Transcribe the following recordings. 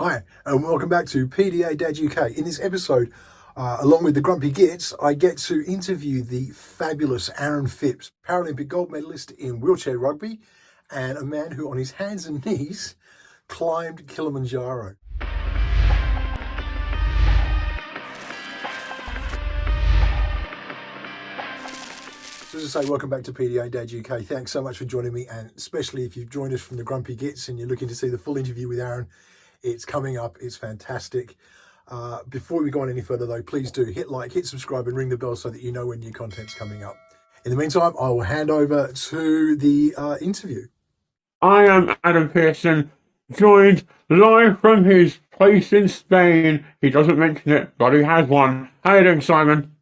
Hi, and welcome back to PDA Dad UK. In this episode, along with the Grumpy Gits, I get to interview the fabulous Aaron Phipps, Paralympic gold medalist in wheelchair rugby, and a man who, on his hands and knees, climbed Kilimanjaro. So as I say, welcome back to PDA Dad UK. Thanks so much for joining me, and especially if you've joined us from the Grumpy Gits and you're looking to see the full interview with Aaron. It's coming up. It's fantastic. Before we go on any further, though, please do hit like, hit subscribe, and ring the bell so that you know when new content's coming up. In the meantime, I will hand over to the interview. I am Adam Pearson, joined live from his place in Spain. He doesn't mention it, but he has one. How are you doing, Simon?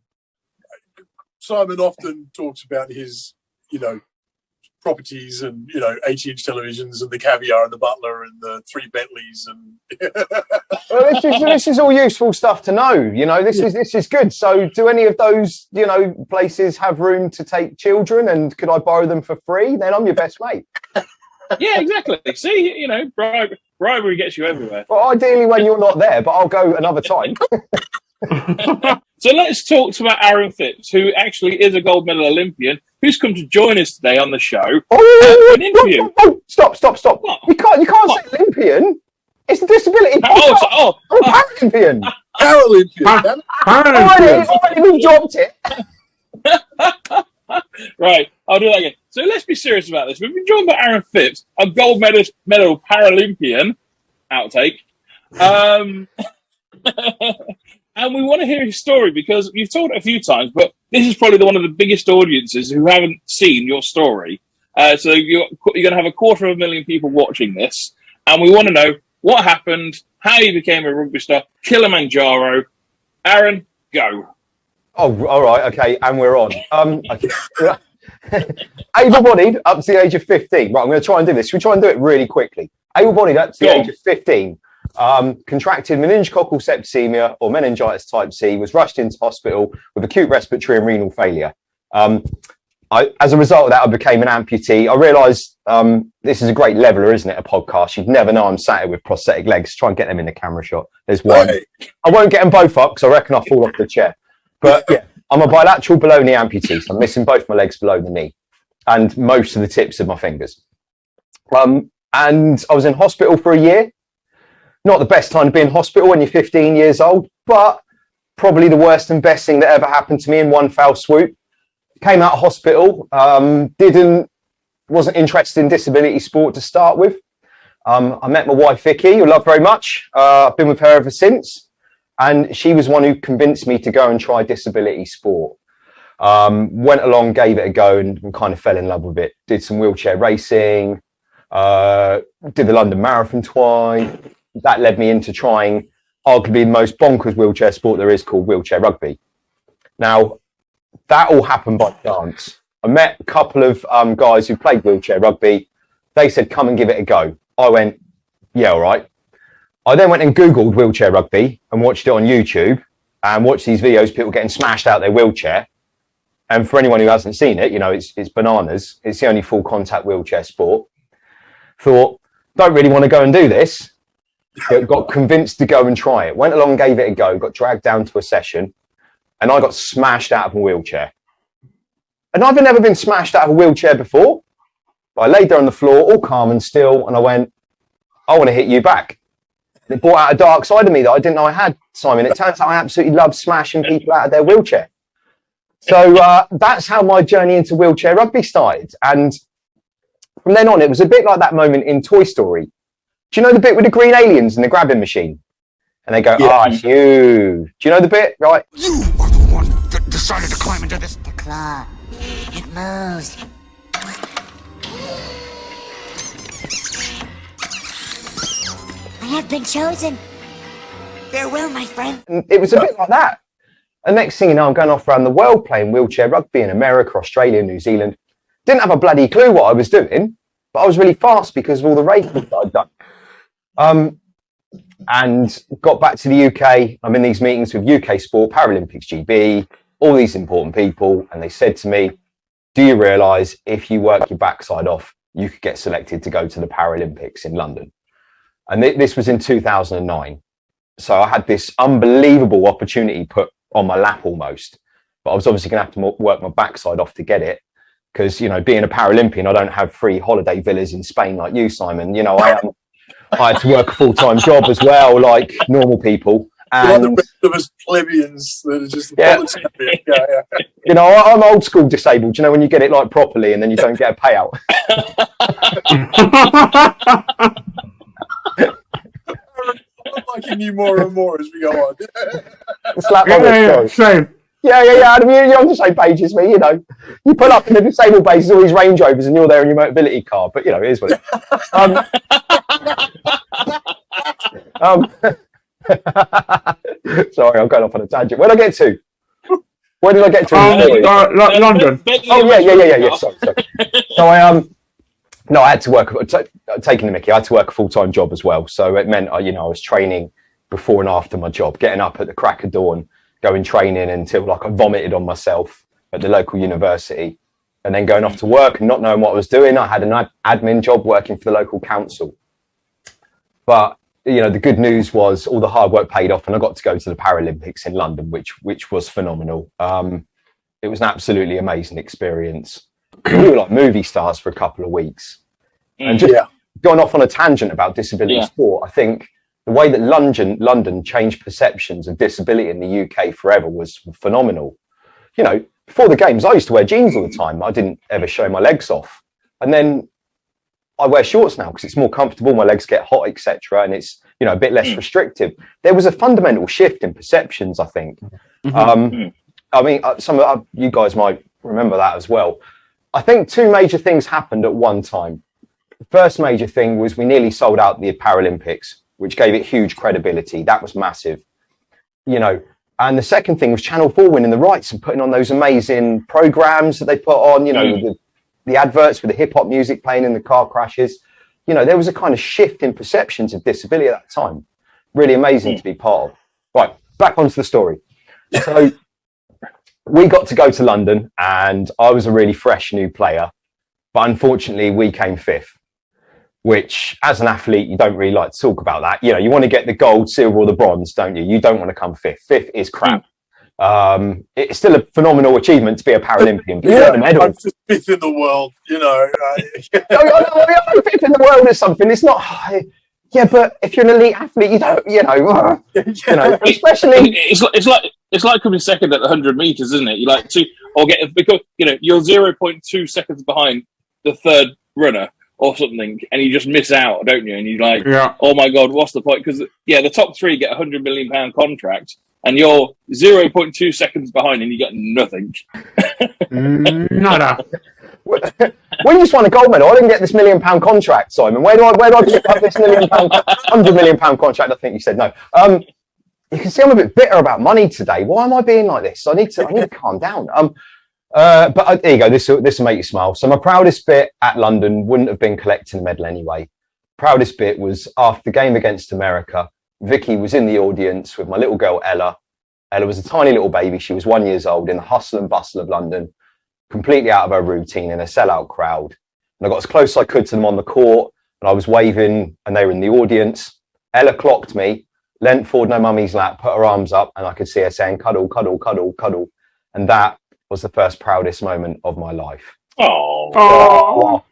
Simon often talks about his, properties and 80-inch televisions and the caviar and the butler and the 3 Bentleys and. Well, this is all useful stuff to know. This is good. So, do any of those places have room to take children? And could I borrow them for free? Then I'm your best mate. Yeah, exactly. See, bribery gets you everywhere. Well, ideally when you're not there, but I'll go another time. So let's talk about Aaron Phipps, who actually is a gold medal Olympian, who's come to join us today on the show for an interview. Stop! What? You can't say Olympian. It's a disability. I'm a Paralympian. Paralympian. Already we dropped it. Right, I'll do that again. So let's be serious about this. We've been joined by Aaron Phipps, a gold medal Paralympian. Outtake. And we want to hear his story because you've told it a few times, but this is probably one of the biggest audiences who haven't seen your story. So you're going to have 250,000 people watching this, and we want to know what happened, how you became a rugby star, Kilimanjaro. Aaron, go. Oh, all right, okay, and we're on. Able-bodied up to the age of 15. Right, I'm going to try and do this. We'll try and do it really quickly. Able-bodied up to the age of 15. Contracted meningococcal septicemia or meningitis type C, was rushed into hospital with acute respiratory and renal failure. As a result of that, I became an amputee. I realised this is a great leveler, isn't it? A podcast. You'd never know I'm sat here with prosthetic legs. Try and get them in the camera shot. There's one. Right. I won't get them both up because I reckon I'll fall off the chair. But yeah, I'm a bilateral below knee amputee. So I'm missing both my legs below the knee and most of the tips of my fingers. And I was in hospital for a year. Not the best time to be in hospital when you're 15 years old, but probably the worst and best thing that ever happened to me in one foul swoop. Came out of hospital, wasn't interested in disability sport to start with. I met my wife, Vicky, who I love very much. I've been with her ever since. And she was one who convinced me to go and try disability sport. Went along, gave it a go and kind of fell in love with it. Did some wheelchair racing, did the London Marathon twice. That led me into trying arguably the most bonkers wheelchair sport there is, called wheelchair rugby. Now, that all happened by chance. I met a couple of guys who played wheelchair rugby. They said, come and give it a go. I went, yeah, all right. I then went and Googled wheelchair rugby and watched it on YouTube and watched these videos, people getting smashed out their wheelchair. And for anyone who hasn't seen it, it's bananas. It's the only full contact wheelchair sport. Thought, don't really want to go and do this. Got convinced to go and try it. Went along, gave it a go, got dragged down to a session, and I got smashed out of a wheelchair. And I've never been smashed out of a wheelchair before. But I laid there on the floor, all calm and still, and I went, I want to hit you back. And it brought out a dark side of me that I didn't know I had, Simon. It turns out I absolutely love smashing people out of their wheelchair. So that's how my journey into wheelchair rugby started. And from then on, it was a bit like that moment in Toy Story. Do you know the bit with the green aliens and the grabbing machine? And they go, it's you. Do you know the bit? Right. You are the one that decided to climb into this. The claw. It moves. I have been chosen. Farewell, my friend. And it was a bit like that. And next thing you know, I'm going off around the world playing wheelchair rugby in America, Australia, New Zealand. Didn't have a bloody clue what I was doing, but I was really fast because of all the racing that I'd done. And got back to the UK. I'm in these meetings with UK Sport, Paralympics GB, all these important people. And they said to me, do you realise if you work your backside off, you could get selected to go to the Paralympics in London? And this was in 2009. So I had this unbelievable opportunity put on my lap almost, but I was obviously going to have to work my backside off to get it. Because, you know, being a Paralympian, I don't have free holiday villas in Spain like you, Simon. You know, I had to work a full-time job as well, like normal people. And the rest of us plebeians that are just the yeah. You know, I'm old school disabled. You know, when you get it like properly and then you don't get a payout. I'm liking you more and more as we go on. Slap on the same. Yeah. You're on the same page as me, you know. You pull up in the disabled base, all these Range Rovers, and you're there in your mobility car. But, you know, it is what it is. Sorry, I'm going off on a tangent. Where did I get to? Where did I get to? London. Oh, yeah. Sorry. So I had to work, taking the mickey, I had to work a full-time job as well. So it meant, you know, I was training before and after my job, getting up at the crack of dawn, going training until like I vomited on myself at the local university, and then going off to work and not knowing what I was doing. I had an admin job working for the local council. But, you know, the good news was all the hard work paid off and I got to go to the Paralympics in London, which was phenomenal. It was an absolutely amazing experience. We were like movie stars for a couple of weeks. And just going off on a tangent about disability sport, I think the way that London changed perceptions of disability in the UK forever was phenomenal. You know, before the games, I used to wear jeans all the time. I didn't ever show my legs off. And then I wear shorts now because it's more comfortable. My legs get hot, etc. And it's, you know, a bit less restrictive. There was a fundamental shift in perceptions, I think. I mean, some of you guys might remember that as well. I think two major things happened at one time. The first major thing was we nearly sold out the Paralympics, which gave it huge credibility. That was massive, you know. And the second thing was Channel 4 winning the rights and putting on those amazing programs that they put on, you know, with the adverts with the hip hop music playing in the car crashes. You know, there was a kind of shift in perceptions of disability at that time. Really amazing to be part of. Right, back onto the story. So we got to go to London and I was a really fresh new player, but unfortunately we came fifth, which as an athlete, you don't really like to talk about that. You know, you want to get the gold, silver or the bronze, don't you? You don't want to come fifth. Fifth is crap. It's still a phenomenal achievement to be a Paralympian, but you want a medal. I'm just fifth in the world, you know. Fifth in the world is something. It's not high. Yeah, but if you're an elite athlete, you don't, you know, especially it's like coming second at the 100 meters, isn't it? You like to, or get, because, you know, you're 0.2 seconds behind the third runner or something, and you just miss out, don't you? And you're like, oh my God, what's the point? Because, the top three get £100 million contract, and you're 0.2 seconds behind, and you get nothing. Nada. We just won a gold medal. I didn't get this £1 million contract, Simon. Where do I pick up this £1 million, £100 million contract? I think you said no. You can see I'm a bit bitter about money today. Why am I being like this? I need to calm down. But there you go. This will make you smile. So my proudest bit at London wouldn't have been collecting a medal anyway. Proudest bit was after the game against America. Vicky was in the audience with my little girl Ella. Ella was a tiny little baby. She was 1 year old in the hustle and bustle of London, completely out of her routine in a sellout crowd. And I got as close as I could to them on the court, and I was waving, and they were in the audience. Ella clocked me, leant forward in her mummy's lap, put her arms up, and I could see her saying, cuddle, cuddle, cuddle, cuddle. And that was the first proudest moment of my life. Oh.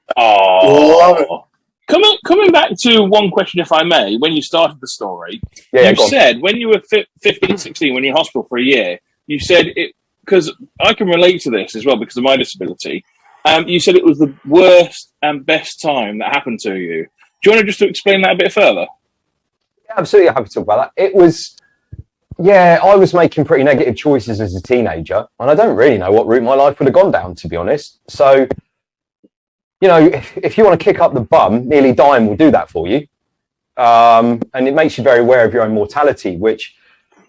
Coming back to one question, if I may, when you started the story, you said when you were 15, 16, when you're in hospital for a year, you said it, because I can relate to this as well because of my disability. You said it was the worst and best time that happened to you. Do you want to just explain that a bit further? Yeah, absolutely happy to talk about that. It was, I was making pretty negative choices as a teenager, and I don't really know what route my life would have gone down, to be honest. So, you know, if you want to kick up the bum, nearly dying will do that for you. And it makes you very aware of your own mortality, which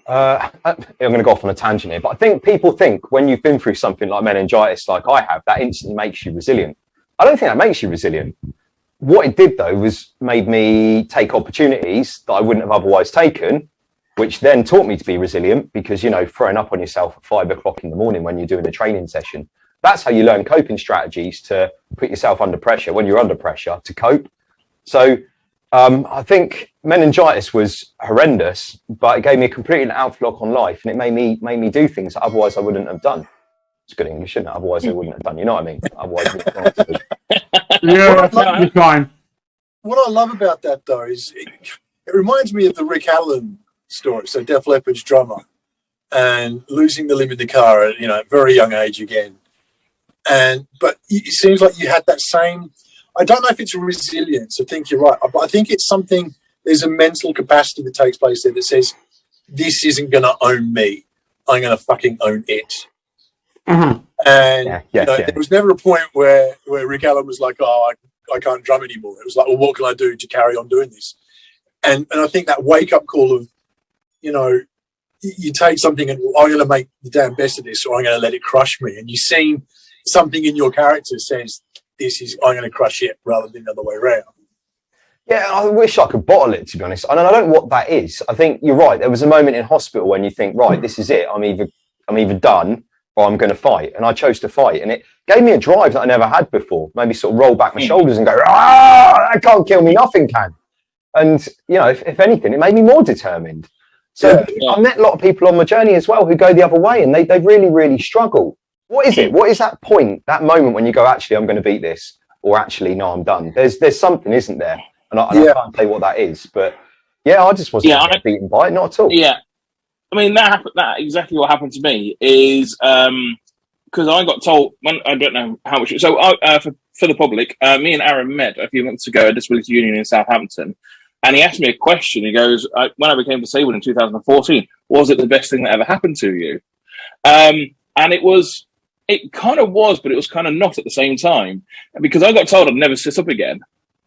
I'm going to go off on a tangent here, but I think people think when you've been through something like meningitis, like I have, that instantly makes you resilient. I don't think that makes you resilient. What it did, though, was made me take opportunities that I wouldn't have otherwise taken, which then taught me to be resilient because, you know, throwing up on yourself at 5 o'clock in the morning when you're doing a training session, that's how you learn coping strategies to put yourself under pressure when you're under pressure to cope. So I think meningitis was horrendous, but it gave me a complete outlook on life, and it made me do things that otherwise I wouldn't have done. It's good English, isn't it? Otherwise I wouldn't have done. You know what I mean? Otherwise, Yeah, that's fine. What I love about that, though, is it reminds me of the Rick Allen story. So Def Leppard's drummer, and losing the limb in the car at a very young age again. But it seems like you had that same. I don't know if it's resilience. I think you're right, but I think it's something. There's a mental capacity that takes place there that says, "This isn't going to own me. I'm going to fucking own it." Uh-huh. And there was never a point where Rick Allen was like, "Oh, I can't drum anymore." It was like, "Well, what can I do to carry on doing this?" And I think that wake up call of, you take something and I'm going to make the damn best of this, or I'm going to let it crush me. And you've seen something in your character says, I'm going to crush it, rather than the other way around. Yeah, I wish I could bottle it, to be honest. And I don't know what that is. I think you're right. There was a moment in hospital when you think, right, this is it. I'm either done or I'm going to fight. And I chose to fight. And it gave me a drive that I never had before. Maybe sort of roll back my shoulders and go, that can't kill me. Nothing can. And, if anything, it made me more determined. So I met a lot of people on my journey as well who go the other way, and they really, really struggle. What is it? What is that point, that moment when you go, actually, I'm going to beat this, or actually, no, I'm done? There's something, isn't there? And I can't say what that is, but I just wasn't beaten by it, not at all. Yeah, I mean that exactly what happened to me is because I got told, I don't know how much. So for the public, me and Aaron met a few months ago at Disability Union in Southampton. And he asked me a question. He goes, when I became disabled in 2014, was it the best thing that ever happened to you? And it kind of was, but it was kind of not at the same time. Because I got told I'd never sit up again.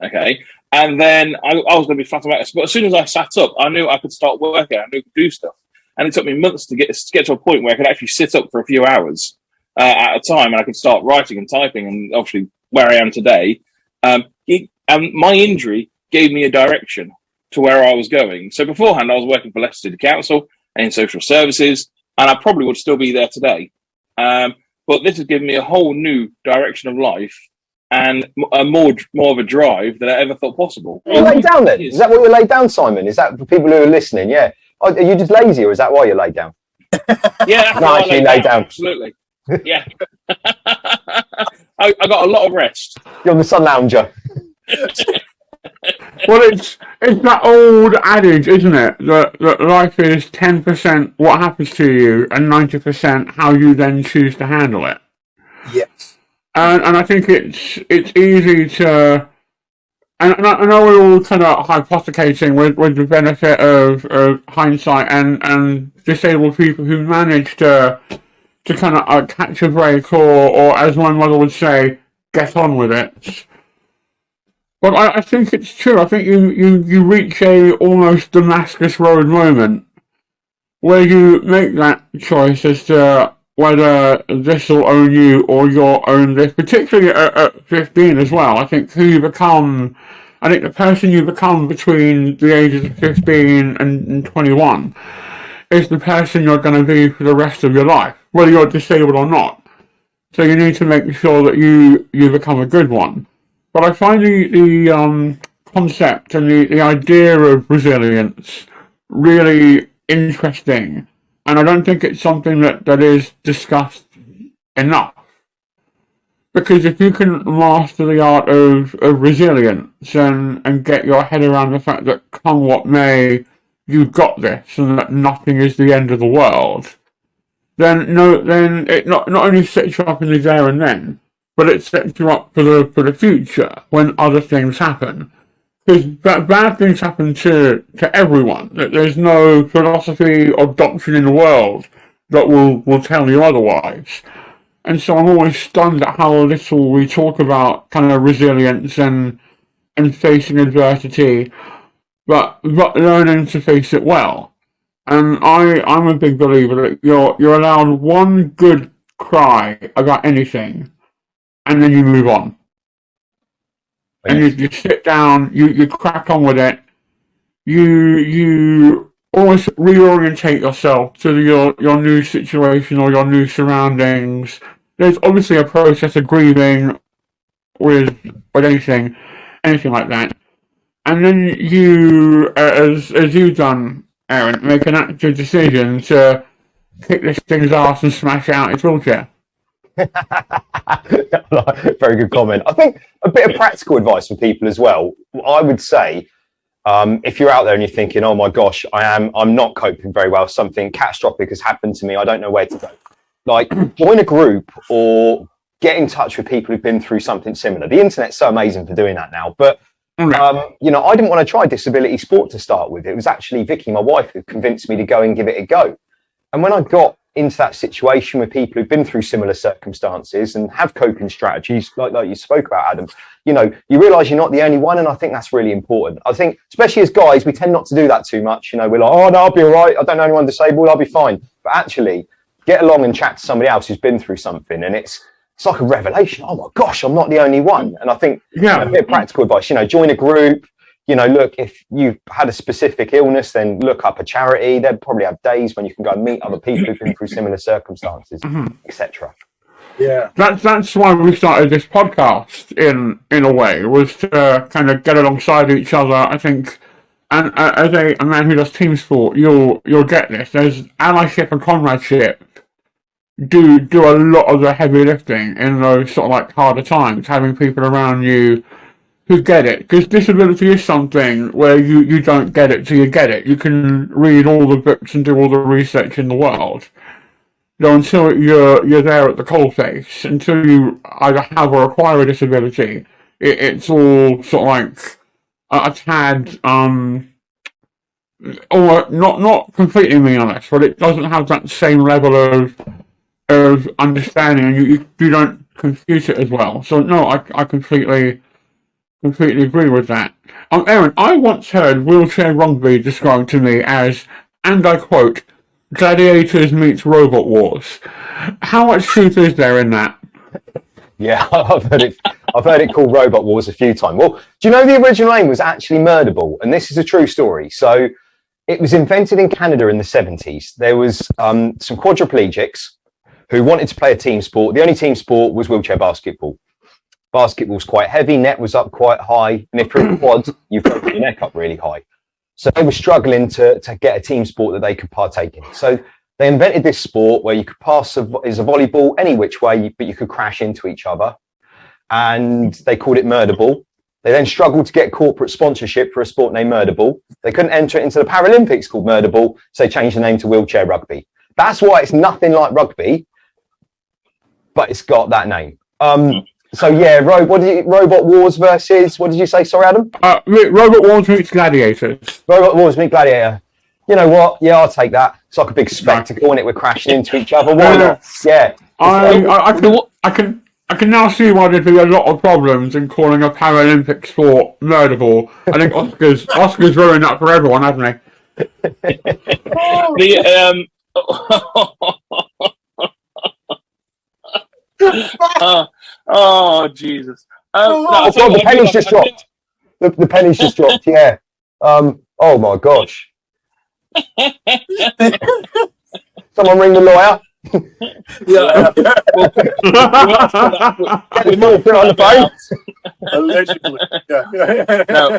Okay. And then I was going to be flat about it. But as soon as I sat up, I knew I could start working. I knew I could do stuff. And it took me months to get to a point where I could actually sit up for a few hours at a time. And I could start writing and typing. And obviously where I am today. And my injury gave me a direction to where I was going. So beforehand, I was working for Leicester City Council and in social services, and I probably would still be there today. But this has given me a whole new direction of life and a more of a drive than I ever thought possible. You laid down then? Is that what you laid down, Simon? Is that for people who are listening? Yeah. Are you just lazy, or is that why you laid down? Yeah, that's why I laid down. Absolutely. Yeah. I got a lot of rest. You're the sun lounger. Well, it's that old adage, isn't it, that life is 10% what happens to you and 90% how you then choose to handle it. Yes. And I think it's easy to, and I know we're all kind of hypothecating with the benefit of hindsight and disabled people who manage to kind of catch a break or as my mother would say, get on with it. But I think it's true. I think you reach a almost Damascus Road moment where you make that choice as to whether this will own you or you'll own this, particularly at 15 as well. I think the person you become between the ages of 15 and 21 is the person you're going to be for the rest of your life, whether you're disabled or not. So you need to make sure that you become a good one. But I find the concept and the idea of resilience really interesting. And I don't think it's something that is discussed enough. Because if you can master the art of resilience and get your head around the fact that come what may, you've got this and that nothing is the end of the world, then it not only sets you up in the there and then, but it sets you up for the future when other things happen. Because bad things happen to everyone. There's no philosophy or doctrine in the world that will tell you otherwise. And so I'm always stunned at how little we talk about kind of resilience and facing adversity, but learning to face it well. And I'm a big believer that you're allowed one good cry about anything, and then you move on. And you sit down, you crack on with it, you always reorientate yourself to your new situation or your new surroundings. There's obviously a process of grieving with anything like that. and then you, as you've done, Aaron, make an active decision to kick this thing's ass and smash it out its wheelchair. Very good comment. I think a bit of practical advice for people as well. I would say, if you're out there and you're thinking, "Oh my gosh, I'm not coping very well. Something catastrophic has happened to me. I don't know where to go." Like, join a group or get in touch with people who've been through something similar. The internet's so amazing for doing that now. But you know, I didn't want to try disability sport to start with. It was actually Vicky, my wife, who convinced me to go and give it a go. And when I got into that situation with people who've been through similar circumstances and have coping strategies, like you spoke about, Adam, you know, you realise you're not the only one, and I think that's really important. I think, especially as guys, we tend not to do that too much. You know, we're like, "Oh no, I'll be all right. I don't know anyone disabled. I'll be fine." But actually, get along and chat to somebody else who's been through something, and it's like a revelation. Oh my gosh, I'm not the only one. And I think you know, a bit of practical advice. You know, join a group. You know, look, if you've had a specific illness, then look up a charity. They'll probably have days when you can go and meet other people who've been through similar circumstances, etc. Yeah, That's why we started this podcast in a way, was to kind of get alongside each other. I think, and as a man who does team sport, you'll get this. There's allyship and comradeship do a lot of the heavy lifting in those sort of like harder times. Having people around you who get it, because disability is something where you don't get it till you get it. You can read all the books and do all the research in the world, though until you're there at the coalface, until you either have or acquire a disability, it's all sort of like a tad or not completely meaningless, but it doesn't have that same level of understanding, and you don't confuse it as well. So no, I completely agree with that. Aaron, I once heard Wheelchair Rugby described to me as, and I quote, "Gladiators meets Robot Wars." How much truth is there in that? Yeah, I've heard it called Robot Wars a few times. Well, do you know the original name was actually Murderball? And this is a true story. So it was invented in Canada in the 70s. There was some quadriplegics who wanted to play a team sport. The only team sport was wheelchair basketball. Basketball's quite heavy, net was up quite high, and if you're in quad, you've got your neck up really high. So they were struggling to get a team sport that they could partake in. So they invented this sport where you could pass as a volleyball any which way, but you could crash into each other. And they called it Murderball. They then struggled to get corporate sponsorship for a sport named Murderball. They couldn't enter it into the Paralympics called Murderball, so they changed the name to Wheelchair Rugby. That's why it's nothing like rugby, but it's got that name. So yeah, Robot Wars versus, what did you say? Sorry, Adam? Robot Wars meets Gladiators. Robot Wars meet Gladiator. You know what? Yeah, I'll take that. It's like a big spectacle, and we're crashing into each other. Why not? Yeah. I can now see why there'd be a lot of problems in calling a Paralympic sport Murderball. I think Oscar's ruined that for everyone, hasn't he? Oh Jesus! No, the penny's just dropped. The penny's just dropped. Yeah. Oh my gosh. Someone ring the lawyer. yeah. Get the on the phone. Allegedly. Yeah. Now,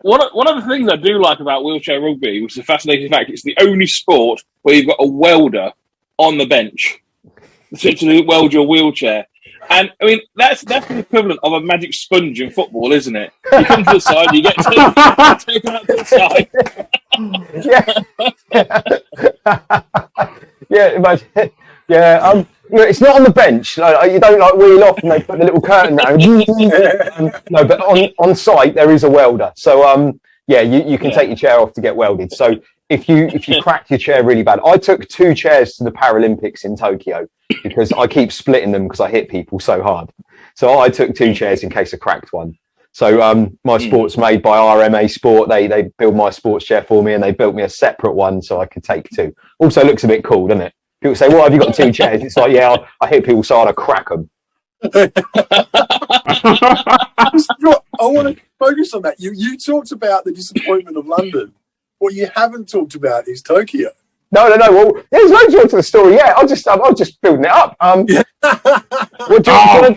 one of the things I do like about wheelchair rugby, which is a fascinating fact, it's the only sport where you've got a welder on the bench to weld your wheelchair. And I mean, that's the equivalent of a magic sponge in football, isn't it? You come to the side, you get taken out to the side. Yeah. It's not on the bench. Like, you don't like wheel off and they put the little curtain around. No, but on site there is a welder. So you can take your chair off to get welded. So if you crack your chair really bad, I took 2 chairs to the Paralympics in Tokyo because I keep splitting them because I hit people so hard. So I took 2 chairs in case I cracked one. So my sport's made by RMA Sport. They build my sports chair for me, and they built me a separate one so I could take 2. Also looks a bit cool, doesn't it? People say, "Well, have you got 2 chairs?" It's like, yeah, I hit people so hard I crack them. I want to focus on that. You talked about the disappointment of London. What you haven't talked about is Tokyo. No. Well, there's loads more to the story. Yeah, I was just building it up.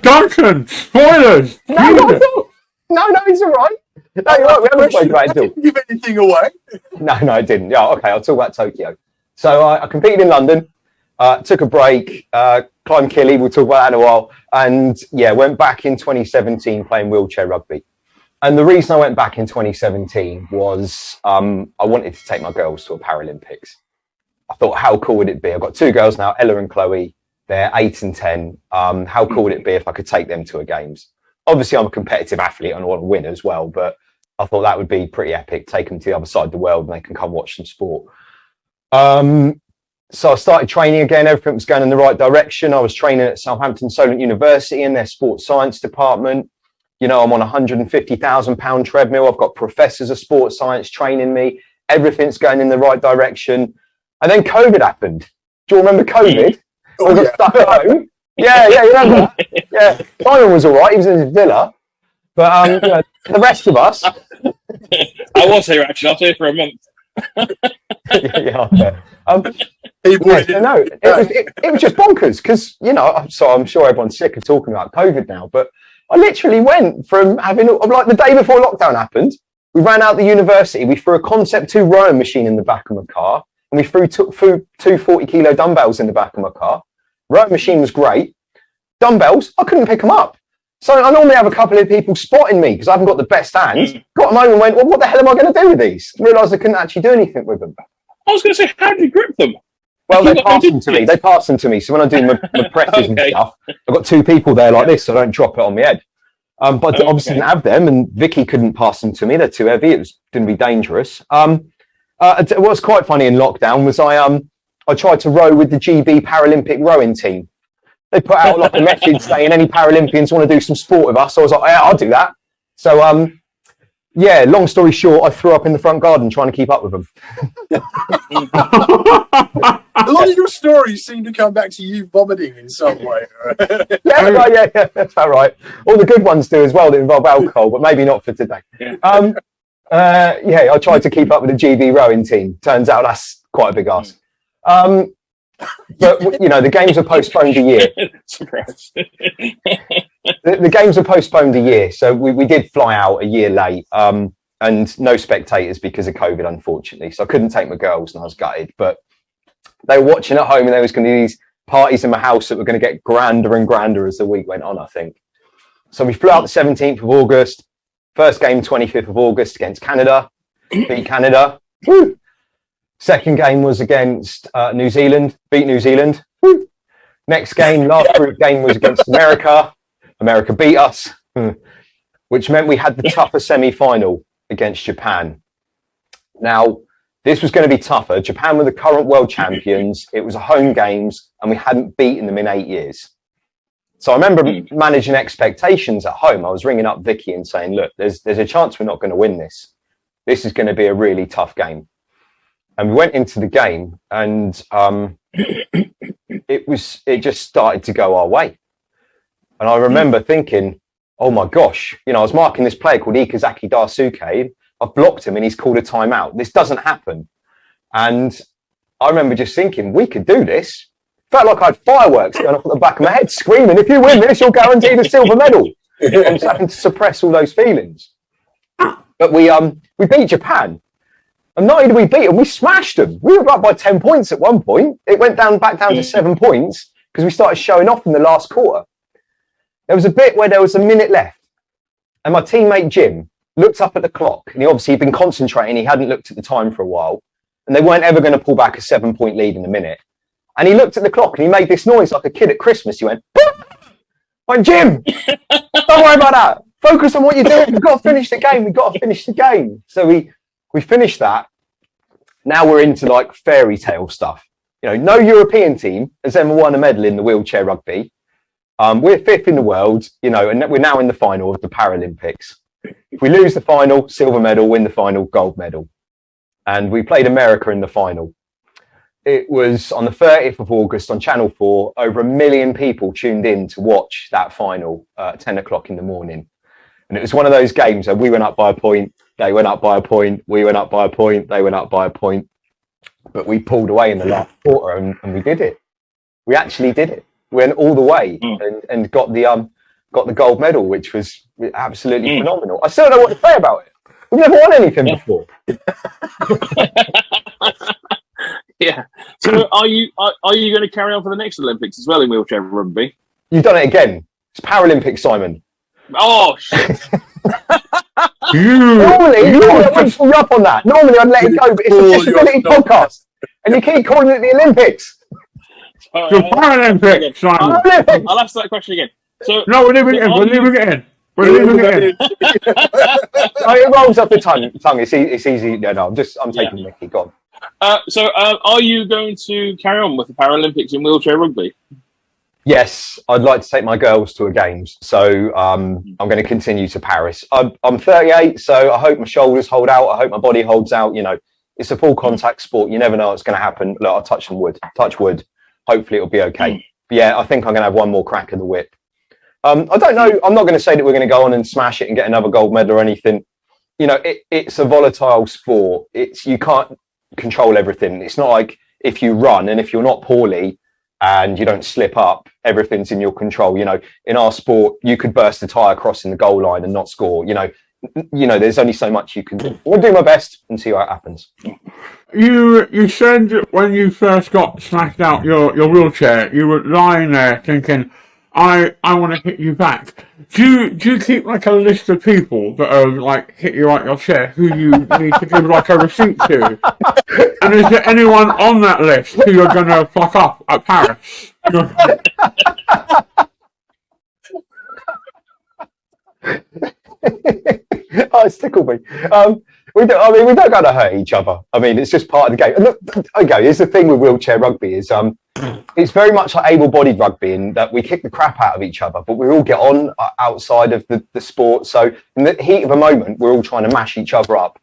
Duncan, spoilers. No, he's all right. No, you're right. We haven't spoken about it I at all. didn't give anything away. No, it didn't. Yeah, okay, I'll talk about Tokyo. So I competed in London, took a break, climbed Kili, we'll talk about that in a while, and yeah, went back in 2017 playing wheelchair rugby. And the reason I went back in 2017 was I wanted to take my girls to a Paralympics. I thought, how cool would it be? I've got two girls now, Ella and Chloe. They're 8 and 10. How cool would it be if I could take them to a games? Obviously, I'm a competitive athlete and I want to win as well, but I thought that would be pretty epic. Take them to the other side of the world and they can come watch some sport. So I started training again. Everything was going in the right direction. I was training at Southampton Solent University in their sports science department. You know, I'm on a £150,000 treadmill. I've got professors of sports science training me. Everything's going in the right direction. And then COVID happened. Do you remember COVID? I got stuck at home. Yeah, you remember that? Yeah, Simon was all right. He was in his villa. But you know, the rest of us. I was here, actually. I was here for a month. Yeah, it was just bonkers because, you know, so I'm sure everyone's sick of talking about COVID now, but I literally went from having, like the day before lockdown happened, we ran out the university, we threw a Concept 2 rowing machine in the back of my car, and we threw two 40-kilo dumbbells in the back of my car. Rowing machine was great. Dumbbells, I couldn't pick them up. So I normally have a couple of people spotting me because I haven't got the best hands. Got them home and went, well, what the hell am I going to do with these? Realised I couldn't actually do anything with them. I was going to say, how did you grip them? Well, they pass them to me. They pass them to me. So when I do my presses and stuff, I've got two people there like this, so I don't drop it on my head. But I obviously didn't have them, and Vicky couldn't pass them to me. They're too heavy. It was going to be dangerous. What was quite funny in lockdown was I tried to row with the GB Paralympic rowing team. They put out like a message saying any Paralympians want to do some sport with us. So I was like, yeah, I'll do that. So, yeah, long story short, I threw up in the front garden trying to keep up with them. A lot of your stories seem to come back to you vomiting in some way. Yeah, that's all right. All the good ones do as well that involve alcohol, but maybe not for today. Yeah, I tried to keep up with the GB rowing team. Turns out that's quite a big ask. But, you know, the games were postponed a year. Surprise. The games were postponed a year. So we did fly out a year late and no spectators because of COVID, unfortunately. So I couldn't take my girls and I was gutted. But they were watching at home and there was going to be these parties in my house that were going to get grander and grander as the week went on, I think. So we flew out the 17th of August. First game, 25th of August against Canada. Beat Canada. Woo! Second game was against New Zealand, beat New Zealand. Woo. Next game, last group game was against America. America beat us, which meant we had the tougher semi-final against Japan. Now, this was going to be tougher. Japan were the current world champions. It was a home games and we hadn't beaten them in 8 years. So I remember managing expectations at home. I was ringing up Vicky and saying, look, there's a chance we're not going to win this. This is going to be a really tough game. And we went into the game and it just started to go our way. And I remember thinking, oh my gosh, you know, I was marking this player called Ikazaki Daisuke. I've blocked him and he's called a timeout. This doesn't happen. And I remember just thinking, we could do this. Felt like I had fireworks going off at the back of my head, screaming, if you win this, you're guaranteed a silver medal. I was having to suppress all those feelings. But we beat Japan. And not only did we beat them, we smashed them. We were up by 10 points at one point. It went back down to 7 points because we started showing off in the last quarter. There was a bit where there was a minute left. And my teammate Jim looked up at the clock. And he obviously had been concentrating. He hadn't looked at the time for a while. And they weren't ever going to pull back a 7-point lead in a minute. And he looked at the clock and he made this noise like a kid at Christmas. He went, like, Jim, don't worry about that. Focus on what you're doing. We've got to finish the game. We've got to finish the game. So we finished that. Now we're into like fairy tale stuff. You know, no European team has ever won a medal in the wheelchair rugby. We're 5th in the world, you know, and we're now in the final of the Paralympics. If we lose the final, silver medal, win the final, gold medal. And we played America in the final. It was on the 30th of August on Channel 4. Over 1 million people tuned in to watch that final at 10 o'clock in the morning. And it was one of those games where we went up by a point, they went up by a point, we went up by a point, they went up by a point. But we pulled away in the last quarter and we did it. We actually did it. We went all the way and got the gold medal, which was absolutely phenomenal. I still don't know what to say about it. We've never won anything before. Yeah. So are you going to carry on for the next Olympics as well in wheelchair rugby? You've done it again. It's Paralympics, Simon. Oh shit! Normally, I wouldn't pull you up on that. Normally, I'd let it go, but it's a disability podcast, and you keep calling it the Olympics. The Paralympics, Simon. I'll ask that question again. So no, we're leaving it in. We're leaving it in. It rolls off the tongue. It's easy. No, I'm taking Mickey. Go on. So are you going to carry on with the Paralympics in wheelchair rugby? Yes, I'd like to take my girls to a games. So I'm going to continue to Paris. I'm 38, so I hope my shoulders hold out. I hope my body holds out. You know, it's a full contact sport. You never know what's going to happen. Look, I'll touch wood. Hopefully it'll be okay. But yeah, I think I'm going to have one more crack of the whip. I don't know. I'm not going to say that we're going to go on and smash it and get another gold medal or anything. You know, it's a volatile sport. You can't control everything. It's not like if you run and if you're not poorly and you don't slip up, everything's in your control. You know, in our sport, you could burst a tyre crossing the goal line and not score. You know, there's only so much you can do. We'll do my best and see what happens. You said when you first got smashed out your wheelchair, you were lying there thinking, I want to hit you back. Do you keep like a list of people that are like hit you out your chair who you need to give like a receipt to? And is there anyone on that list who you're gonna fuck up at Paris? Oh, it's tickled me. We don't got to hurt each other. I mean, it's just part of the game. And look, okay, here's the thing with wheelchair rugby is it's very much like able-bodied rugby in that we kick the crap out of each other, but we all get on outside of the sport. So in the heat of a moment, we're all trying to mash each other up.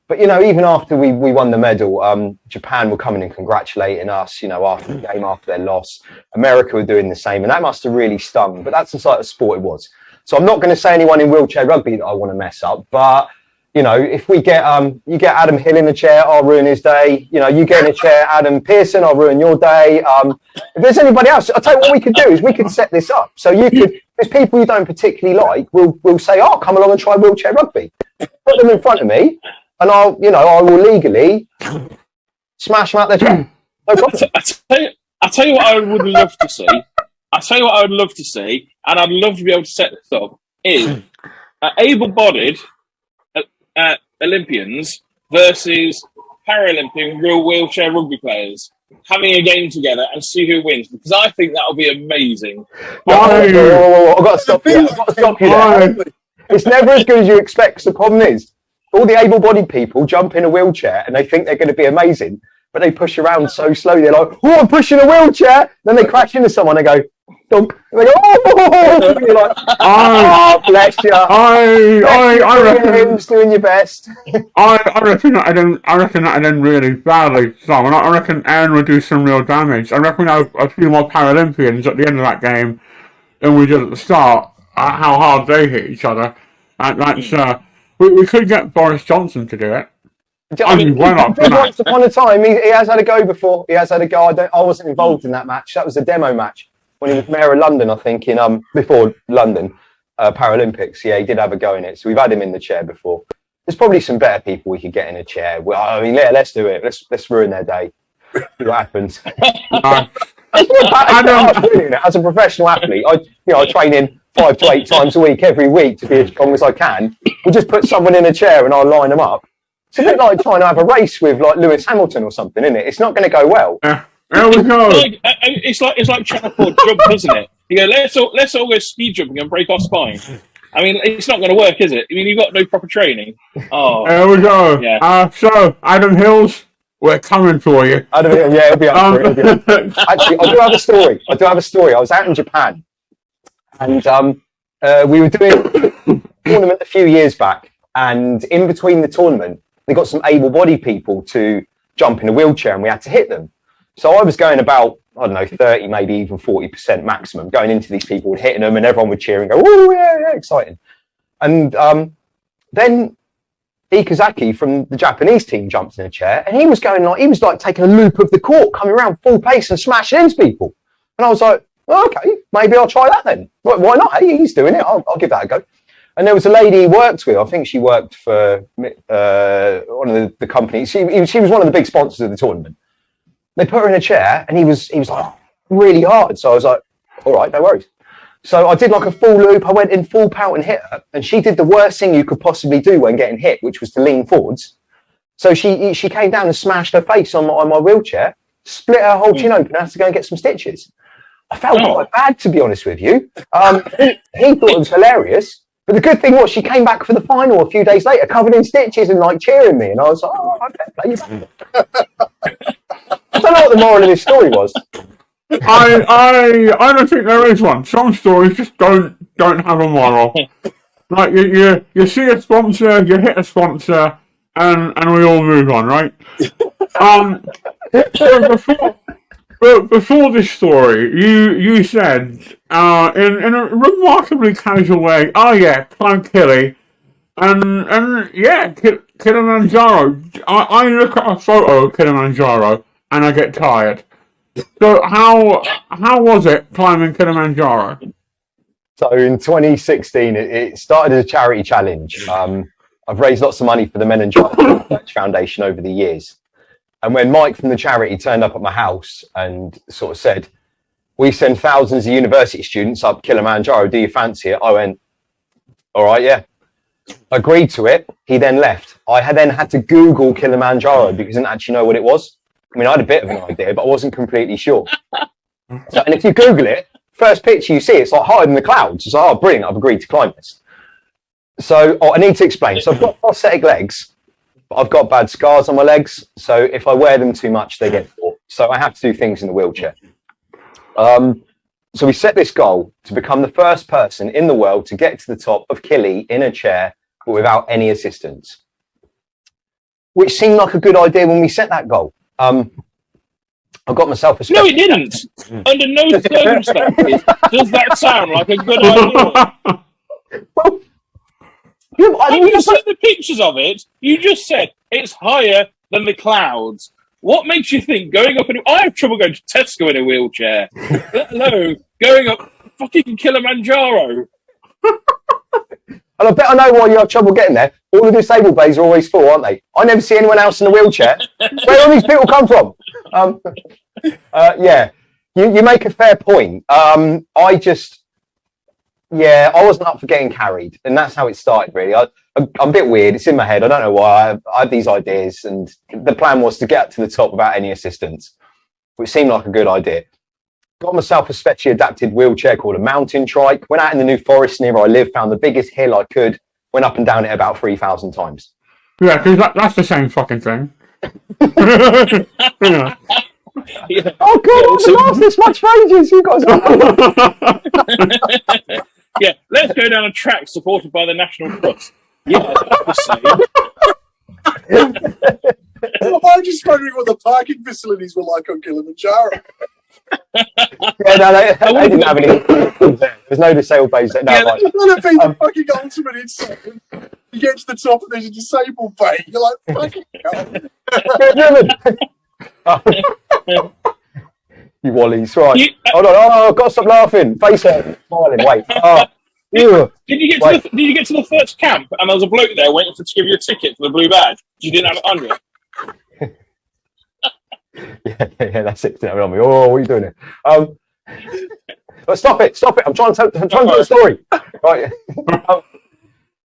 But, you know, even after we won the medal, Japan were coming and congratulating us, you know, after the game, after their loss. America were doing the same, and that must have really stung. But that's the sort of sport it was. So I'm not going to say anyone in wheelchair rugby that I want to mess up, but you know, if we get you get Adam Hill in a chair, I'll ruin his day. You know, you get in a chair, Adam Pearson, I'll ruin your day. If there's anybody else, I'll tell you what we could do is we could set this up. So you could, there's people you don't particularly like, we'll say, oh, come along and try wheelchair rugby. Put them in front of me, and I will legally smash them out their chair. No problem. I tell you what I would love to see. I tell you what I would love to see, and I'd love to be able to set this up, is able-bodied Olympians versus Paralympian real wheelchair rugby players having a game together and see who wins, because I think that would be amazing. I've got to stop you. There. It's never as good as you expect. The problem is, all the able-bodied people jump in a wheelchair and they think they're going to be amazing, but they push around so slowly. They're like, oh, I'm pushing a wheelchair. Then they crash into someone and go, dunk. And they go, oh, and you're like, oh, bless you. I reckon doing your best. I reckon that I done really badly, Simon. I reckon Aaron would do some real damage. I reckon we have a few more Paralympians at the end of that game than we did at the start. How hard they hit each other. That's we could get Boris Johnson to do it. I mean, once upon a time, he has had a go before. He has had a go. I wasn't involved in that match. That was a demo match when he was mayor of London, I think, in before London Paralympics. Yeah, he did have a go in it. So we've had him in the chair before. There's probably some better people we could get in a chair. Well, I mean, let's do it. Let's ruin their day. See what happens. As a professional athlete, I train in 5 to 8 times a week, every week, to be as strong as I can. We'll just put someone in a chair and I'll line them up. It's a bit like trying to have a race with like Lewis Hamilton or something, isn't it? It's not going to go well. There we go. It's like chalkboard jump, isn't it? You go, let's all go speed jumping and break our spine. I mean, it's not going to work, is it? I mean, you've got no proper training. Oh, there we go. Yeah. So Adam Hills, we're coming for you. Adam Hills, yeah, it'll be up for it. Actually, I do have a story. I was out in Japan, and we were doing a tournament a few years back, and in between the tournament, they got some able-bodied people to jump in a wheelchair, and we had to hit them. So I was going about, I don't know, 30, maybe even 40% maximum, going into these people and hitting them, and everyone would cheer and go, oh, yeah, exciting. And then Ikazaki from the Japanese team jumped in a chair, and he was like taking a loop of the court, coming around full pace and smashing into people. And I was like, oh, okay, maybe I'll try that then. Why not? Hey, he's doing it. I'll give that a go. And there was a lady he worked with. I think she worked for one of the companies. She was one of the big sponsors of the tournament. They put her in a chair, and he was like really hard. So I was like, all right, no worries. So I did like a full loop. I went in full pout and hit her, and she did the worst thing you could possibly do when getting hit, which was to lean forwards. So she came down and smashed her face on my wheelchair, split her whole chin open, and had to go and get some stitches. I felt quite bad, to be honest with you. He thought it was hilarious. But the good thing was she came back for the final a few days later, covered in stitches and like cheering me. And I was like, oh, okay, play you back. I don't know what the moral of this story was. I don't think there is one. Some stories just don't have a moral. Like you see a sponsor, you hit a sponsor, and we all move on, right? So before this story, you said in a remarkably casual way, oh yeah, climb Kili, and yeah, Kilimanjaro. I look at a photo of Kilimanjaro and I get tired. So how was it climbing Kilimanjaro? So in 2016, it started as a charity challenge. I've raised lots of money for the Meningitis Foundation over the years. And when Mike from the charity turned up at my house and sort of said, we send thousands of university students up Kilimanjaro, do you fancy it? I went, all right, yeah. Agreed to it. He then left. I then had to Google Kilimanjaro because I didn't actually know what it was. I mean, I had a bit of an idea, but I wasn't completely sure. So, and if you Google it, first picture you see, it's like higher than the clouds. It's like, oh, brilliant, I've agreed to climb this. So I need to explain. So I've got prosthetic legs, but I've got bad scars on my legs. So if I wear them too much, they get caught. So I have to do things in the wheelchair. So we set this goal to become the first person in the world to get to the top of Kili in a chair, but without any assistance, which seemed like a good idea when we set that goal. I got myself a No, it didn't. Under no circumstances does that sound like a good idea. Well, Have you seen the pictures of it? You just said it's higher than the clouds. What makes you think going up I have trouble going to Tesco in a wheelchair, let alone going up fucking Kilimanjaro. And I bet I know why you have trouble getting there. All the disabled bays are always full, aren't they? I never see anyone else in a wheelchair. Where do all these people come from? Yeah, you make a fair point. I wasn't up for getting carried, and that's how it started, really. I'm a bit weird. It's in my head. I don't know why. I had these ideas, and the plan was to get to the top without any assistance, which seemed like a good idea. Got myself a specially adapted wheelchair called a mountain trike. Went out in the New Forest near where I live, found the biggest hill I could, went up and down it about 3,000 times. Yeah, because that's the same fucking thing. Yeah. Yeah. Oh, God, I've lost this much for ages. You guys are... Yeah, let's go down a track supported by the National Trust. Yeah, that's the same. I'm just wondering what the parking facilities were like on Kilimanjaro. Yeah, no, they didn't have any. There's no disabled bays there. No, Yeah, that would have been the fucking ultimate incident. You get to the top and there's a disabled bay. You're like, fucking hell. You wallies, right. Hold on, I've got to stop laughing. Face it, smiling, wait. Did you get to the first camp and there was a bloke there waiting to give you a ticket for the blue badge? You didn't have it on you? Yeah, that's it. On me. Oh, what are you doing here? But stop it. I'm trying to tell the story. Right.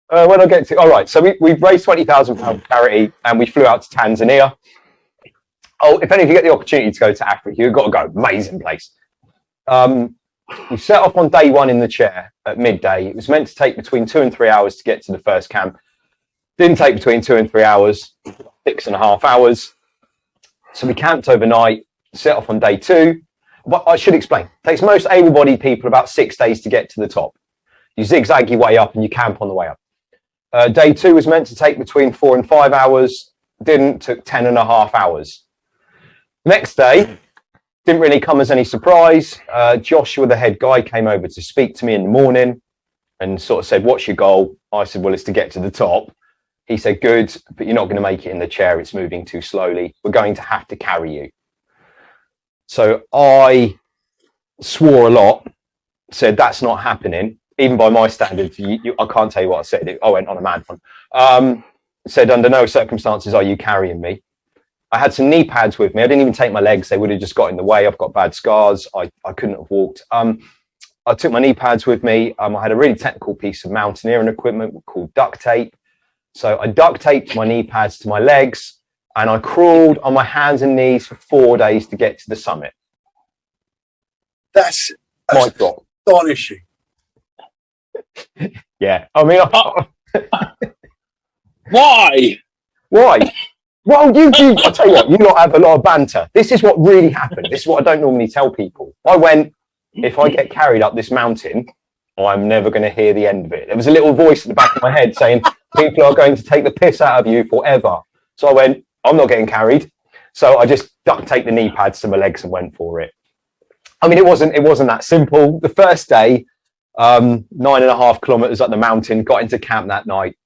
When I get to, all right. So we've raised £20,000 for charity, and we flew out to Tanzania. Oh, if any of you get the opportunity to go to Africa, you've got to go. Amazing place. We set off on day one in the chair at midday. It was meant to take between 2 and 3 hours to get to the first camp. Didn't take between 2 and 3 hours. 6.5 hours. So we camped overnight, set off on day 2. But I should explain. It takes most able-bodied people about 6 days to get to the top. You zigzag your way up and you camp on the way up. Day 2 was meant to take between 4 and 5 hours. Didn't, took 10.5 hours. Next day, didn't really come as any surprise. Joshua, the head guy, came over to speak to me in the morning and sort of said, what's your goal? I said, well, it's to get to the top. He said, good, but you're not going to make it in the chair. It's moving too slowly. We're going to have to carry you. So I swore a lot, said that's not happening. even by my standards, I can't tell you what I said. I went on a mad one. Said, under no circumstances are you carrying me. I had some knee pads with me. I didn't even take my legs. They would have just got in the way. I've got bad scars. I couldn't have walked. I took my knee pads with me. I had a really technical piece of mountaineering equipment called duct tape. So I duct taped my knee pads to my legs, and I crawled on my hands and knees for 4 days to get to the summit. That's Mic drop. astonishing. Yeah. I mean, Why? why? Well, I'll tell you what, you lot have a lot of banter. This is what really happened. This is what I don't normally tell people. I went, if I get carried up this mountain, I'm never going to hear the end of it. There was a little voice at the back of my head saying, people are going to take the piss out of you forever. So I went, I'm not getting carried. So I just duct taped the knee pads to my legs and went for it. I mean, it wasn't that simple. The first day, 9.5 kilometers up the mountain, got into camp that night,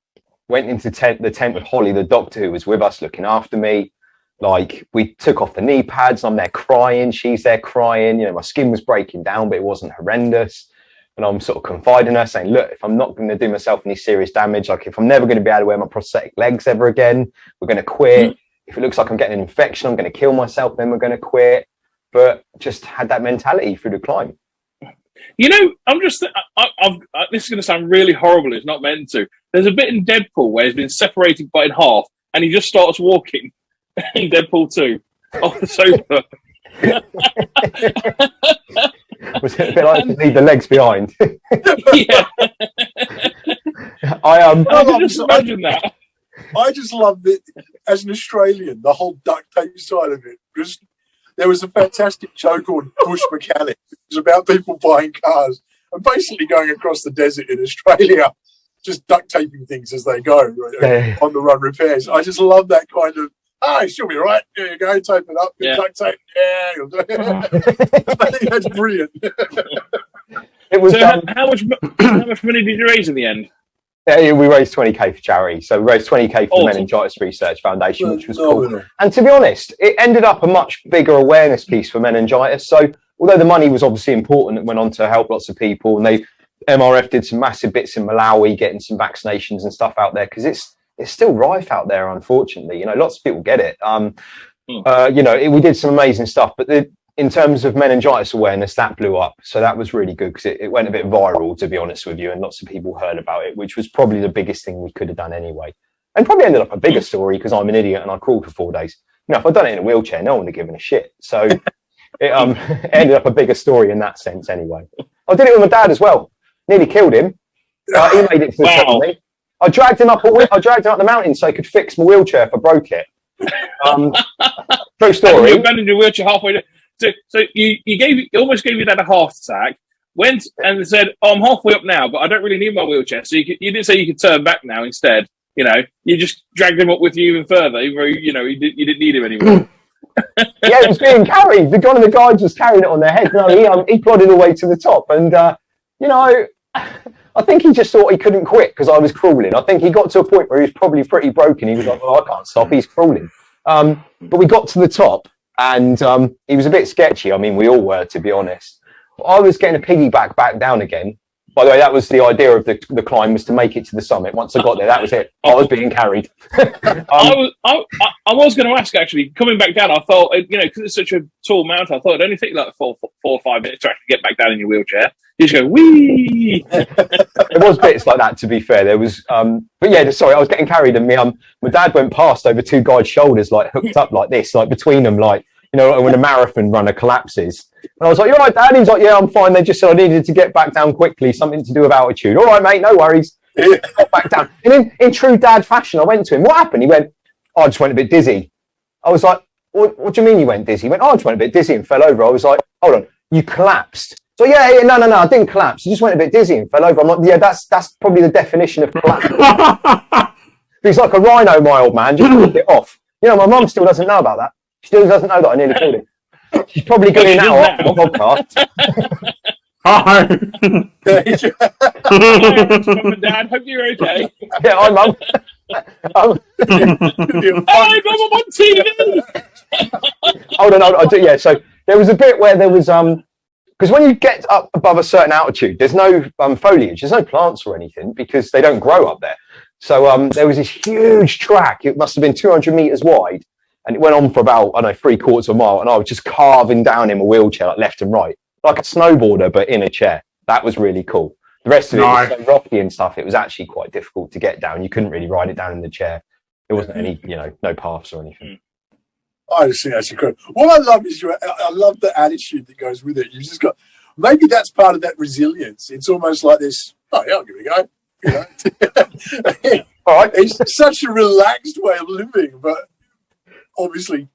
went into the tent with Holly, the doctor who was with us looking after me. Like, we took off the knee pads. I'm there crying. She's there crying. You know, my skin was breaking down, but it wasn't horrendous. And I'm sort of confiding in her, saying, look, if I'm not going to do myself any serious damage, like if I'm never going to be able to wear my prosthetic legs ever again, we're going to quit. If it looks like I'm getting an infection, I'm going to kill myself, then we're going to quit. But just had that mentality through the climb. You know, I'm just. This is going to sound really horrible. It's not meant to. There's a bit in Deadpool where he's been separated by in half, and he just starts walking in Deadpool 2 off the sofa. Was it a bit like to leave the legs behind? Yeah. I can just imagine that. I just loved it as an Australian, the whole duct tape side of it. Just, there was a fantastic show called Bush Mechanic. It was about people buying cars and basically going across the desert in Australia, just duct taping things as they go, right, on the run repairs. I just love that kind of, she'll be right. There you go, tape it up, duct tape. Yeah, you'll do it. I think that's brilliant. It was. So how much money did you raise in the end? Yeah, we raised 20k for charity. So we raised 20k for the Meningitis Research Foundation, which was cool. And to be honest, it ended up a much bigger awareness piece for meningitis. So although the money was obviously important, it went on to help lots of people. And MRF did some massive bits in Malawi, getting some vaccinations and stuff out there, because it's still rife out there, unfortunately. You know, lots of people get it. You know, we did some amazing stuff, but in terms of meningitis awareness, that blew up. So that was really good, because it went a bit viral, to be honest with you, and lots of people heard about it, which was probably the biggest thing we could have done anyway. And probably ended up a bigger story because I'm an idiot and I crawled for 4 days. You know, if I'd done it in a wheelchair, no one would have given a shit. So it ended up a bigger story in that sense anyway. I did it with my dad as well. Nearly killed him. He made it to the top of me. I dragged him up the mountain so he could fix my wheelchair if I broke it. True story. You abandoned your wheelchair halfway down. So you almost gave your dad a heart attack. Went and said, I'm halfway up now, but I don't really need my wheelchair. So you didn't say you could turn back now. Instead, you know, you just dragged him up with you even further. Even though, you know, you didn't need him anymore. Yeah, it was being carried. One of the guys was carrying it on their head. No, he plodded all the way to the top, and you know, I think he just thought he couldn't quit because I was crawling. I think he got to a point where he was probably pretty broken. He was like, "Oh, I can't stop." He's crawling. But we got to the top, and he was a bit sketchy. I mean, we all were, to be honest. But I was getting a piggyback back down again. By the way, that was the idea of the climb, was to make it to the summit. Once I got there, that was it. I was being carried. I was going to ask, actually, coming back down, I thought, you know, because it's such a tall mountain, I thought it'd only take like 4 or 5 minutes to actually get back down in your wheelchair. You just go, whee! There was bits like that, to be fair. There was, but yeah, sorry, I was getting carried, and my dad went past over 2 guys' shoulders, like hooked up like this, like between them, like, you know, when a marathon runner collapses. And I was like, "You all right, Dad?" He's like, "Yeah, I'm fine." They just said I needed to get back down quickly, something to do with altitude. "All right, mate, no worries." Got back down. And then, in true dad fashion, I went to him. "What happened?" He went, "Oh, I just went a bit dizzy." I was like, what do you mean you went dizzy? He went, "Oh, I just went a bit dizzy and fell over." I was like, "Hold on, you collapsed?" So yeah, no, I didn't collapse. I just went a bit dizzy and fell over. I'm like, "Yeah, that's probably the definition of collapse." He's like a rhino, my old man, just took it off. You know, my mum still doesn't know about that. She still doesn't know that I nearly killed him. She's probably going to now after the podcast. Hi. Mum and Dad, hope you're okay. Yeah, hi, Mum. Hey, Mum, I'm on TV. Hold on, I do. Yeah, so there was a bit where there was because when you get up above a certain altitude, there's no foliage, there's no plants or anything because they don't grow up there. So there was this huge track. It must have been 200 meters wide, and it went on for about, I don't know, 3/4 of a mile. And I was just carving down in a wheelchair, like left and right, like a snowboarder, but in a chair. That was really cool. The rest of it was so rocky and stuff. It was actually quite difficult to get down. You couldn't really ride it down in the chair. There wasn't any, no paths or anything. I just think that's incredible. What I love is I love the attitude that goes with it. You've just got, maybe that's part of that resilience. It's almost like this, oh yeah, I'll give it a go. All right. It's such a relaxed way of living, but obviously,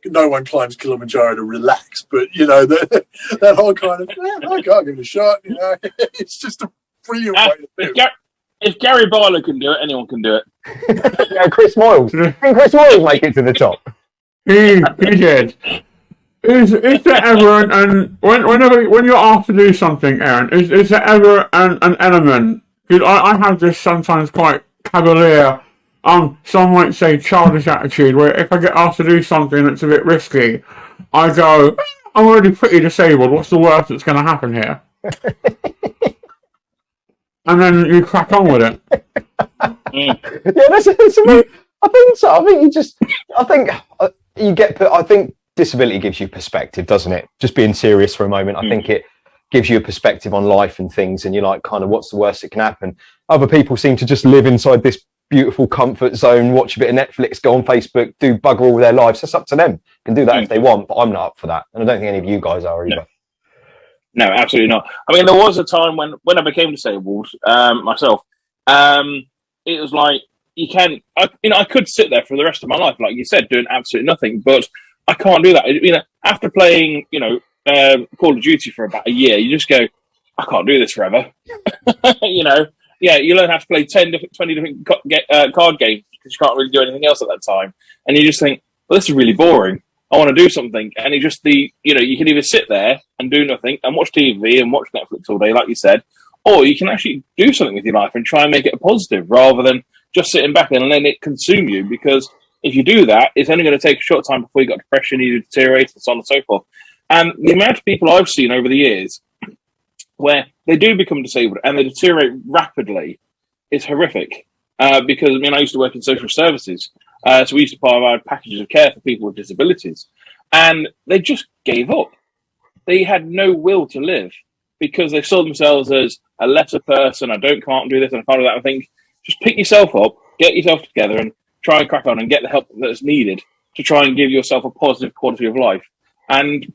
no one climbs Kilimanjaro to relax, but that whole kind of, okay, I'll give it a shot. It's just a brilliant way to live. If Gary Barlow can do it, anyone can do it. Yeah, Chris Moyles. Can Chris Moyles make it to the top? He did. Is there ever when you're asked to do something, Aaron? Is there ever an element? Because I have this sometimes quite cavalier, some might say childish attitude, where if I get asked to do something that's a bit risky, I go, I'm already pretty disabled. What's the worst that's going to happen here? And then you crack on with it. Yeah, that's I think so. I think disability gives you perspective, doesn't it? Just being serious for a moment. I think it gives you a perspective on life and things, and you're like, kind of, what's the worst that can happen? Other people seem to just live inside this beautiful comfort zone, watch a bit of Netflix, go on Facebook, do bugger all their lives. That's up to them. Can do that if they want, but I'm not up for that, and I don't think any of you guys are either. No, absolutely not. I mean, there was a time when I became disabled myself. It was like, I could sit there for the rest of my life, like you said, doing absolutely nothing, but I can't do that. After playing, Call of Duty for about a year, you just go, I can't do this forever. You learn how to play 20 different card games because you can't really do anything else at that time. And you just think, well, this is really boring. I want to do something. And you can either sit there and do nothing and watch TV and watch Netflix all day, like you said, or you can actually do something with your life and try and make it a positive rather than just sitting back and letting it consume you. Because if you do that, it's only going to take a short time before you got depression, you deteriorate, and so on and so forth. And the amount of people I've seen over the years where they do become disabled and they deteriorate rapidly is horrific. Because, I used to work in social services. So we used to provide packages of care for people with disabilities. And they just gave up. They had no will to live because they saw themselves as a lesser person. Can't do this and I can't do that. I think just pick yourself up, get yourself together and try and crack on and get the help that's needed to try and give yourself a positive quality of life. And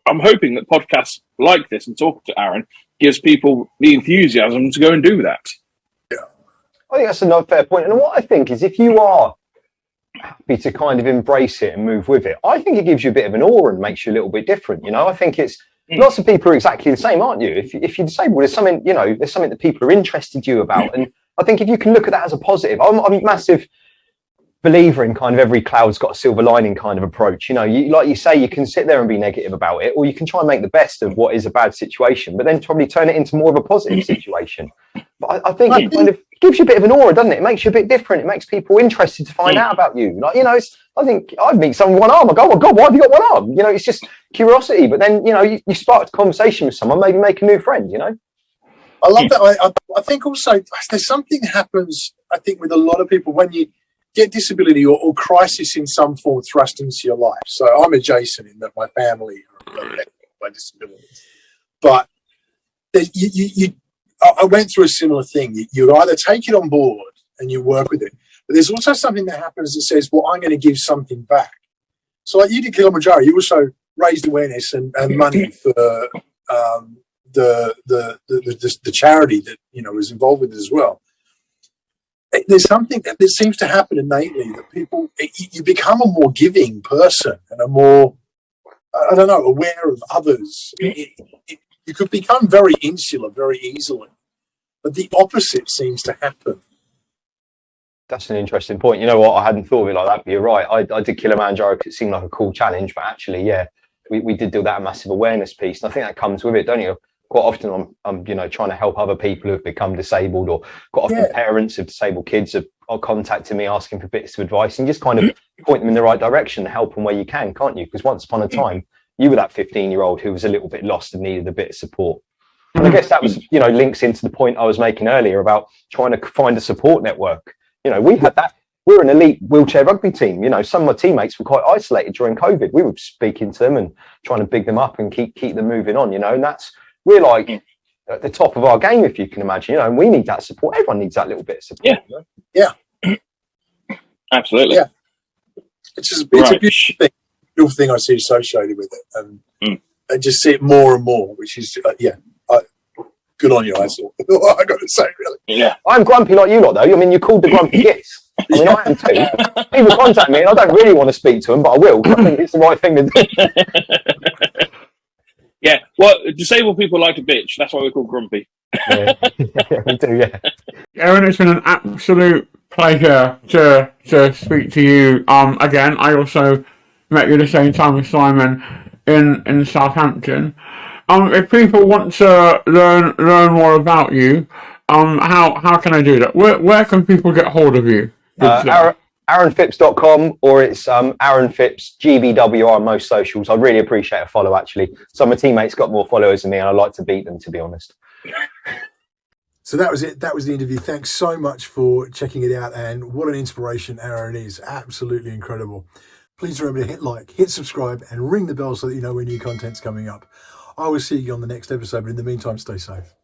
I'm hoping that podcasts like this and talking to Aaron gives people the enthusiasm to go and do that. Yeah, I think that's another fair point. And what I think is, if you are happy to kind of embrace it and move with it, I think it gives you a bit of an aura and makes you a little bit different. I think it's lots of people are exactly the same, aren't you? If you're disabled, there's something, there's something that people are interested in you about. And I think if you can look at that as a positive, I'm a massive believer in kind of every cloud's got a silver lining kind of approach. Like you say, you can sit there and be negative about it, or you can try and make the best of what is a bad situation, but then probably turn it into more of a positive situation. But I think it kind of gives you a bit of an aura, doesn't it? It makes you a bit different. It makes people interested to find out about you. I think I'd meet someone with one arm. I go, oh my God, why have you got one arm? It's just curiosity. But then, you sparked a conversation with someone, maybe make a new friend, I love that. I think also there's something happens, I think, with a lot of people when you get disability or crisis in some form thrust into your life. So I'm adjacent in that my family are affected by disability. But I went through a similar thing. You either take it on board and you work with it, but there's also something that happens that says, well, I'm going to give something back. So like you did Kilimanjaro, you also raised awareness and money for the charity that was involved with it as well. There's something that seems to happen innately that people, you become a more giving person and a more, aware of others. You could become very insular very easily, but the opposite seems to happen. That's an interesting point. You know what? I hadn't thought of it like that, but you're right. I did Kilimanjaro because it seemed like a cool challenge, but actually, yeah, we did do that massive awareness piece. And I think that comes with it, don't you? Quite often I'm trying to help other people who have become disabled, or quite often parents of disabled kids are contacting me asking for bits of advice, and just kind of point them in the right direction, help them where you can, can't you? Because once upon a time, you were that 15-year-old who was a little bit lost and needed a bit of support. And I guess that was, links into the point I was making earlier about trying to find a support network. We had that. We're an elite wheelchair rugby team. Some of my teammates were quite isolated during COVID. We were speaking to them and trying to big them up and keep them moving on, and we're like at the top of our game, if you can imagine, and we need that support. Everyone needs that little bit of support. Yeah. Absolutely. Yeah. It's a beautiful thing I see associated with it. And I just see it more and more, which is, good on you, I thought. I got to say, really. Yeah. I'm grumpy like you lot, though. I mean, you're called the grumpy gits. I mean, I am too. People contact me, and I don't really want to speak to them, but I will. I think it's the right thing to do. Yeah. Well, disabled people like to bitch. That's why we're called grumpy. Yeah, we do, yeah. Aaron, it's been an absolute pleasure to speak to you. Again, I also met you at the same time as Simon in Southampton. If people want to learn more about you, how can I do that? Where can people get hold of you? AaronPhipps.com, or it's Aaron Phipps GBWR on most socials. I really appreciate a follow, actually. Some of my teammates got more followers than me, and I like to beat them, to be honest. So that was it. That was the interview. Thanks so much for checking it out. And what an inspiration Aaron is. Absolutely incredible. Please remember to hit like, hit subscribe, and ring the bell so that you know when new content's coming up. I will see you on the next episode, but in the meantime, stay safe.